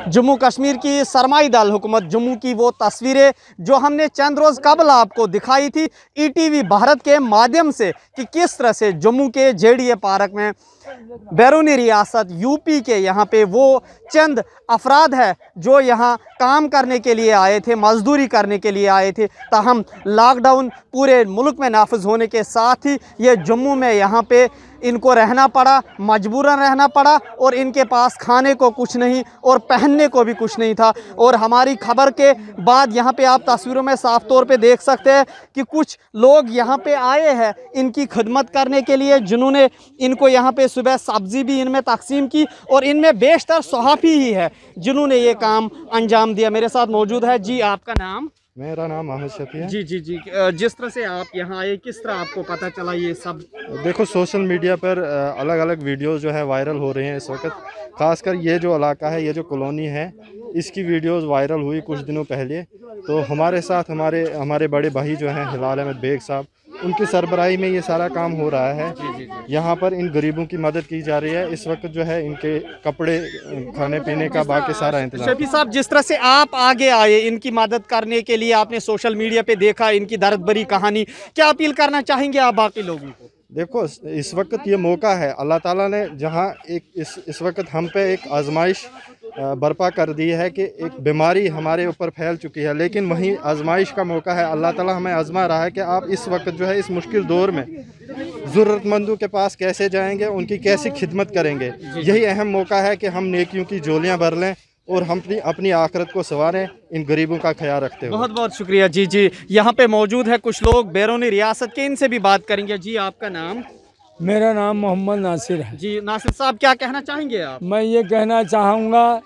जम्मू कश्मीर की सरमाई दाल हुकूमत जम्मू की वो तस्वीरें जो हमने चंद रोज़ कबल आपको दिखाई थी ईटीवी भारत के माध्यम से कि किस तरह से जम्मू के जेडीए पार्क में बैरूनी रियासत यूपी के यहाँ पे वो चंद अफराद है जो यहाँ काम करने के लिए आए थे, मजदूरी करने के लिए आए थे। ताहम लॉकडाउन पूरे मुल्क में नाफिज होने के साथ ही ये जम्मू में यहाँ पे इनको रहना पड़ा, मजबूरन रहना पड़ा और इनके पास खाने को कुछ नहीं और पहनने को भी कुछ नहीं था। और हमारी खबर के बाद यहाँ पे आप तस्वीरों में साफ तौर पे देख सकते हैं कि कुछ लोग यहाँ पे आए हैं इनकी खिदमत करने के लिए, जिन्होंने इनको यहाँ पे सुबह सब्जी भी इनमें तकसीम की और इनमें बेशतर सहाफ़ी ही है जिन्होंने ये काम अंजाम दिया। मेरे साथ मौजूद है जी, आपका नाम? मेरा नाम अहमद शफी है। जी जी जी, जिस तरह से आप यहाँ आए किस तरह आपको पता चला ये सब? देखो, सोशल मीडिया पर अलग अलग वीडियोस जो है वायरल हो रहे हैं इस वक्त। ख़ासकर ये जो इलाका है, ये जो कॉलोनी है, इसकी वीडियोस वायरल हुई कुछ दिनों पहले। तो हमारे साथ हमारे बड़े भाई जो हैं हिलाल अहमद बेग साहब, उनकी सरबराही में ये सारा काम हो रहा है। यहाँ पर इन गरीबों की मदद की जा रही है। इस वक्त जो है इनके कपड़े, खाने पीने का बाकी सारा इंतजाम। शफी साहब, जिस तरह से आप आगे आए इनकी मदद करने के लिए, आपने सोशल मीडिया पे देखा इनकी दर्द भरी कहानी, क्या अपील करना चाहेंगे आप बाकी लोगों को? देखो, इस वक्त ये मौका है, अल्लाह ताला ने जहाँ इस वक्त हम पे एक आजमाइश बर्पा कर दी है कि एक बीमारी हमारे ऊपर फैल चुकी है, लेकिन वहीं आजमाइश का मौका है। अल्लाह ताला हमें आजमा रहा है कि आप इस वक्त जो है इस मुश्किल दौर में ज़रूरतमंदों के पास कैसे जाएंगे, उनकी कैसी खिदमत करेंगे। यही अहम मौका है कि हम नेकियों की झोलियाँ भर लें और हम अपनी आखिरत को संवारें, इन गरीबों का ख्याल रखते हुए। बहुत बहुत शुक्रिया। जी जी, यहाँ पे मौजूद है कुछ लोग बैरूनी रियासत के, इनसे भी बात करेंगे। जी, आपका नाम? मेरा नाम मोहम्मद नासिर है। जी नासिर साहब, क्या कहना चाहेंगे आप? मैं ये कहना चाहूँगा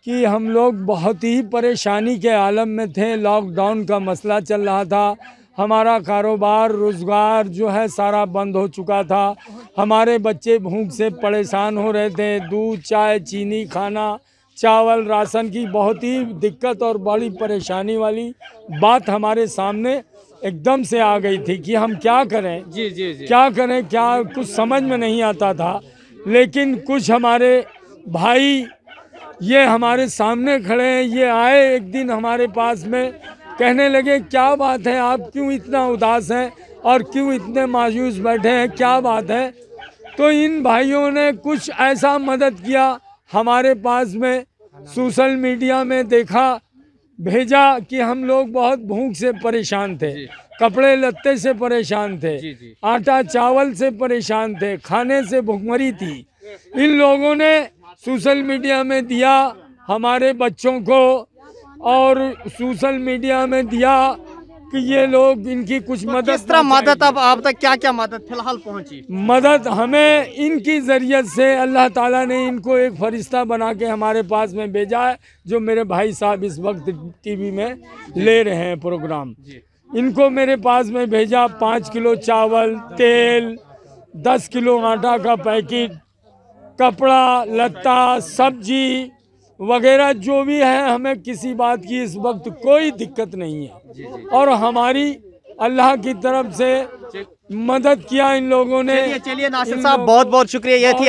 कि हम लोग बहुत ही परेशानी के आलम में थे। लॉकडाउन का मसला चल रहा था, हमारा कारोबार रोज़गार जो है सारा बंद हो चुका था। हमारे बच्चे भूख से परेशान हो रहे थे। दूध, चाय, चीनी, खाना, चावल, राशन की बहुत ही दिक्कत और बड़ी परेशानी वाली बात हमारे सामने एकदम से आ गई थी कि हम क्या करें। जी जी जी, क्या करें, क्या कुछ समझ में नहीं आता था। लेकिन कुछ हमारे भाई ये हमारे सामने खड़े हैं, ये आए एक दिन हमारे पास में, कहने लगे क्या बात है, आप क्यों इतना उदास हैं और क्यों इतने मायूस बैठे हैं, क्या बात है। तो इन भाइयों ने कुछ ऐसा मदद किया हमारे पास में, सोशल मीडिया में देखा, भेजा कि हम लोग बहुत भूख से परेशान थे, कपड़े लत्ते से परेशान थे, आटा चावल से परेशान थे, खाने से भुखमरी थी। इन लोगों ने सोशल मीडिया में दिया हमारे बच्चों को और सोशल मीडिया में दिया कि ये लोग इनकी कुछ मदद। किस तरह मदद, अब आप तक क्या क्या मदद फिलहाल पहुंची? मदद हमें इनकी ज़रिए से अल्लाह ताला ने इनको एक फरिश्ता बना के हमारे पास में भेजा है, जो मेरे भाई साहब इस वक्त टीवी में ले रहे हैं प्रोग्राम। इनको मेरे पास में भेजा 5 किलो चावल, तेल, 10 किलो आटा का पैकेट, कपड़ा लत्ता, सब्जी वगैरह जो भी है। हमें किसी बात की इस वक्त कोई दिक्कत नहीं है और हमारी अल्लाह की तरफ से मदद किया इन लोगों ने। चलिए नासिर साहब, बहुत बहुत शुक्रिया। ये थी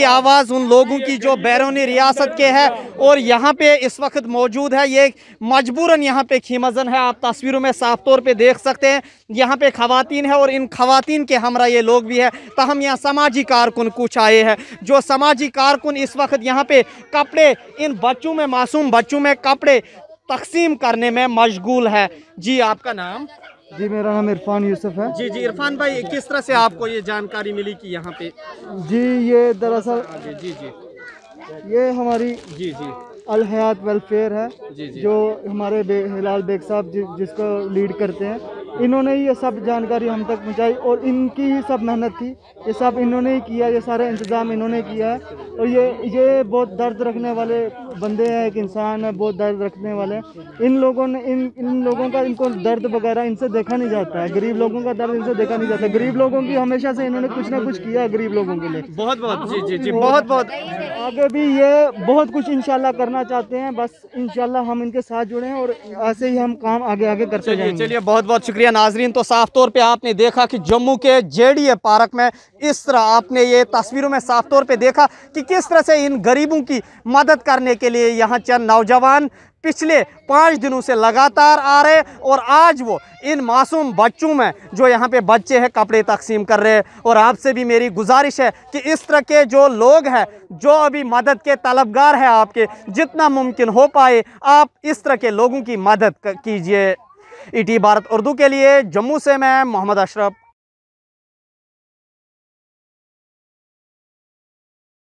आवाज़ उन लोगों की जो बैरूनी रियासत के हैं और यहाँ पे इस वक्त मौजूद है। ये मजबूरन यहाँ पे खीमजन है, आप तस्वीरों में साफ तौर पे देख सकते हैं। यहाँ पे खवातीन है और इन खवातीन के हमरा ये लोग भी है। ताहम यहाँ समाजी कारकुन कुछ आए हैं, जो समाजी कारकुन इस वक्त यहाँ पे कपड़े इन बच्चों में, मासूम बच्चों में कपड़े तकसीम करने में मशगूल है। जी, आपका नाम? जी, मेरा नाम इरफान यूसुफ है। जी जी, इरफान भाई, किस तरह से आपको ये जानकारी मिली कि यहाँ पे? जी, ये दरअसल जी जी, ये हमारी जी जी अल हयात वेलफेयर है, जी जी, जो हमारे हिलाल बेग साहब जिसको लीड करते हैं, इन्होंने ही ये सब जानकारी हम तक पहुंचाई और इनकी ही सब मेहनत थी। ये सब इन्होंने ही किया, ये सारा इंतज़ाम इन्होंने किया है। और ये बहुत दर्द रखने वाले बंदे हैं, एक इंसान है, बहुत दर्द रखने वाले। इन लोगों ने इन लोगों का, इनको दर्द वगैरह इनसे देखा नहीं जाता है, गरीब लोगों का दर्द इनसे देखा नहीं जाता। गरीब लोगों की हमेशा से इन्होंने कुछ ना कुछ किया है गरीब लोगों के लिए। बहुत बहुत जी जी जी, बहुत बहुत। आगे भी ये बहुत कुछ इंशाल्लाह करना चाहते हैं, बस इंशाल्लाह हम इनके साथ जुड़े हैं और ऐसे ही हम काम आगे आगे करते जाएंगे। चलिए, बहुत बहुत शुक्रिया। शुक्रिया नाजरीन। तो साफ तौर पे आपने देखा कि जम्मू के जेडीए पार्क में इस तरह आपने ये तस्वीरों में साफ तौर पे देखा कि किस तरह से इन गरीबों की मदद करने के लिए यहाँ चंद नौजवान पिछले 5 दिनों से लगातार आ रहे और आज वो इन मासूम बच्चों में जो यहाँ पे बच्चे हैं कपड़े तकसीम कर रहे हैं। और आपसे भी मेरी गुजारिश है कि इस तरह के जो लोग हैं जो अभी मदद के तलबगार हैं आपके, जितना मुमकिन हो पाए आप इस तरह के लोगों की मदद कीजिए। ईटी भारत उर्दू के लिए जम्मू से मैं मोहम्मद अशरफ।